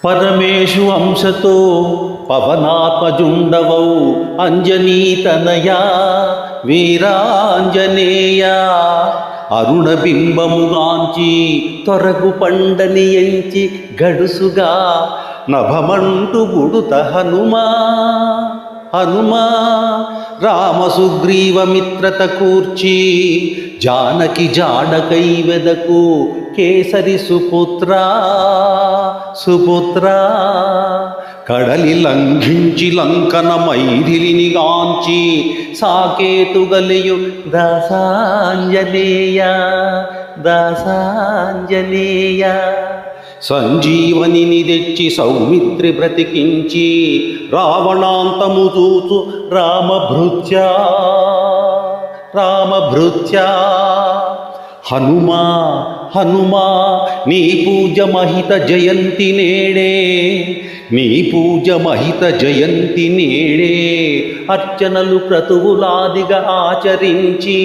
పరమేశు అంశతో పవనాత్మజుండవౌ అంజనీతనయా వీరాంజనేయ అరుణబింబముగాంచి తొరగు పండని ఎంచి గడుసుగా నభమంటు బుడుత హనుమా హనుమా రామసుగ్రీవమిత్రత కూర్చి జానకి జాడకై వెదకు కేసరి సుపుత్రా సుపుత్రా కడలి లంఘించి లంకన మైథిలిని గాంచి సాకేతుగలియు దాసాంజనేయ దాసాంజనేయ సంజీవనిని తెచ్చి సౌమిత్రి బ్రతికించి రావణాంతము చూచు రామభృత్యా రామభృత్యా హనుమా హనుమా నీ పూజ మహిత జయంతి నేడే నీ పూజ మహిత జయంతి నేడే అర్చనలు క్రతువులాదిగా ఆచరించి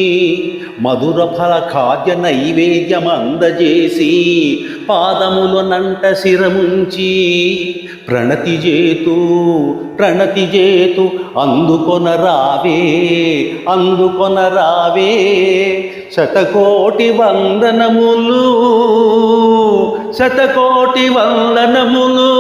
మధుర ఫల ఖాద్య నైవేద్యమందజేసి పాదములనంట శిరముంచి ప్రణతి చేతు అందుకొనరావే అందుకొనరావే శతకోటి వందనములు శతకోటి వందనములు